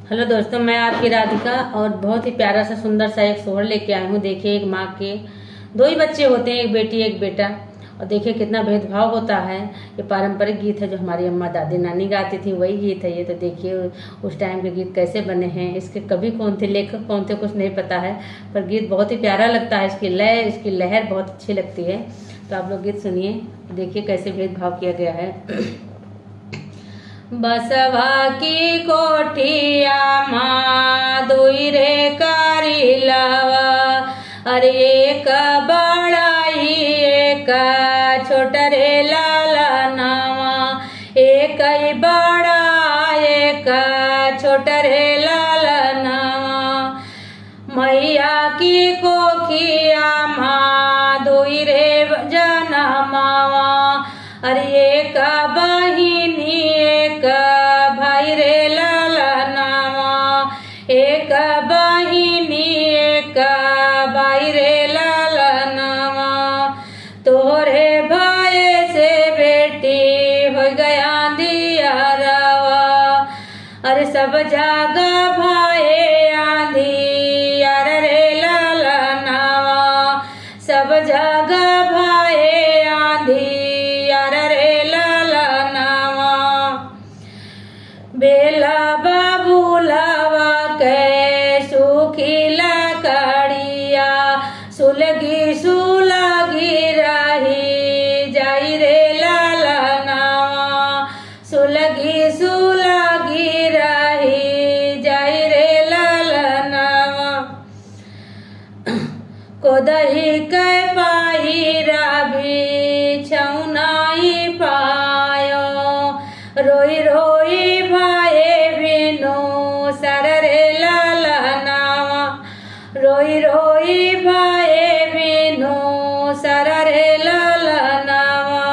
Hello दोस्तों, मैं आपकी राधिका और बहुत ही प्यारा सा सुंदर सा एक सोहर लेके आई हूँ। देखिए, एक माँ के दो ही बच्चे होते हैं, एक बेटी एक बेटा, और देखिए कितना भेदभाव होता है। ये पारंपरिक गीत है जो हमारी अम्मा दादी नानी गाती थी, वही गीत है ये। तो देखिए उस टाइम के गीत कैसे बने हैं, इसके कवि कौन थे, लेखक कौन थे, कुछ नहीं पता है, पर गीत बहुत ही प्यारा लगता है। इसकी लय, इसकी लहर बहुत अच्छी लगती है। तो आप लोग गीत सुनिए, देखिए कैसे भेदभाव किया गया है। बसवा की कोठिया माँ दुई रे कारी लवा, अरे एक बड़ाई एक छोट रे लाला नावा, एक बड़ा एक छोट रे लाला नावा। मैया की कोखिया माँ दुई रे जना मावा, अरे एक बहिनी एक भाई रे लाला नावा, एक बहिनी एक भाई रे लाला नावा। तोरे भाई से बेटी हो गया दिया रवा, अरे सब जागा भाई आंधी यार रे लाला नावा, सब जागा भाई आंधी बेला बाबूलावा के सुखीला कड़िया, सुलगी सुलगी रही जाई रे लाला नावा, सुलगी सुलगी रही जाई रे लाला नावा। कोदही के पाई राबी छौनाई पायो, रोई रोई सर रे लाला नावा, रोई रोई भाई बिनु सर रे लाला नावा।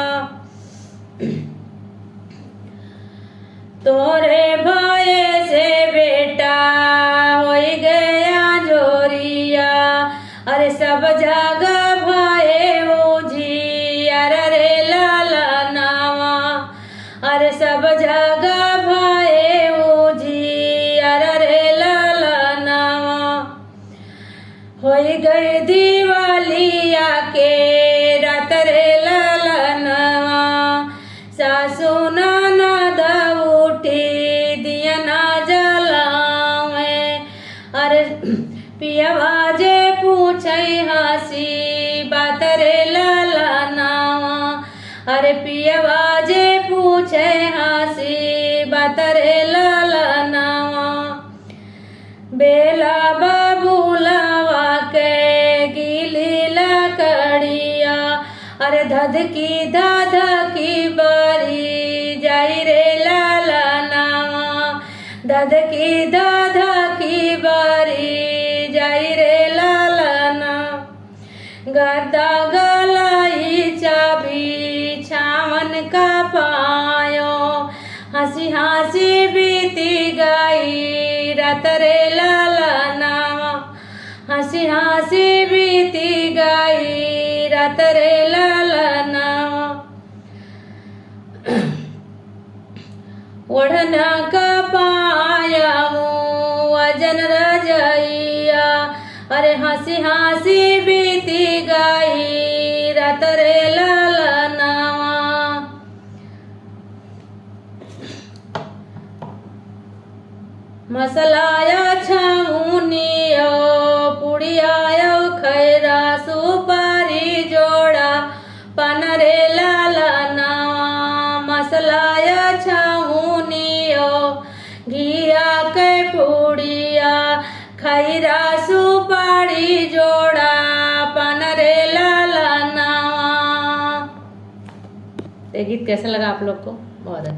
तोरे भाई से बेटा हो गया जोरिया, अरे सब जगह भाई ओझी अरे रे लाला नावा, अरे सब जगह भाई होई गई दिवालिया के रात रे लाला नावा। सासू ननद उठी दिया ना जलावे, अरे पियवा जे पूछे हंसी बात रे लाला नावा, अरे पियवा जे पूछे हंसी बात रे लाला नावा। बेला बाबूलावा के गीली लकड़िया, अरे धधकी बारी जाई रे लाला नावा, धधकी बारी जाई रे लाला नावा। गर्दा गलाई चाबी छावन का पायो, हंसी हंसी बीती गई रात रे लाला नावा, हंसी हंसी बीती गई रात रे लाला नावा। ओढ़ना का पाया वजन रजैया, अरे हंसी हंसी बीती गई रात रे लाला नावा। मसलाया छामुनियो पुड़ियायो खैरा सुपारी जोड़ा पन रे लाला नावा। मसलाया छामुनियो घिया के पुड़िया खैरा सुपारी जोड़ा पन रे लाला नावा। ये गीत कैसा लगा आप लोग को? बहुत अच्छा।